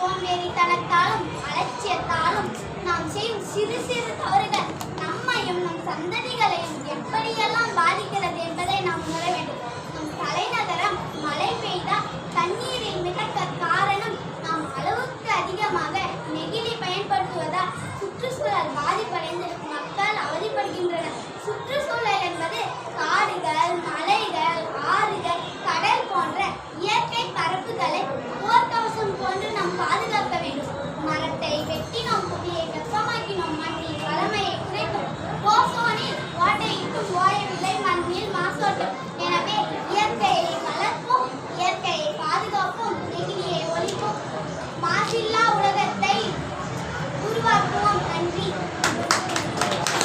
சோம்பேறித்தனத்தாலும் அலட்சியத்தாலும் நாம் செய்யும் சிறு சிறு தவறுகள் நம்மையும் நம் சந்ததிகளையும் எப்படியெல்லாம் பாதிக்கிறது என்பதை நாம் உணர வேண்டும். நம் தலைநகரம் மழை பெய்தால் தண்ணீரை மிதக்க காரணம் நாம் அளவுக்கு அதிகமாக நெகிழி பயன்படுத்துவதால் சுற்றுச்சூழல் பாதிப்படைந்து மக்கள் அவதிப்படுகின்றனர். சுற்றுச்சூழல் என்பது காடுகள்,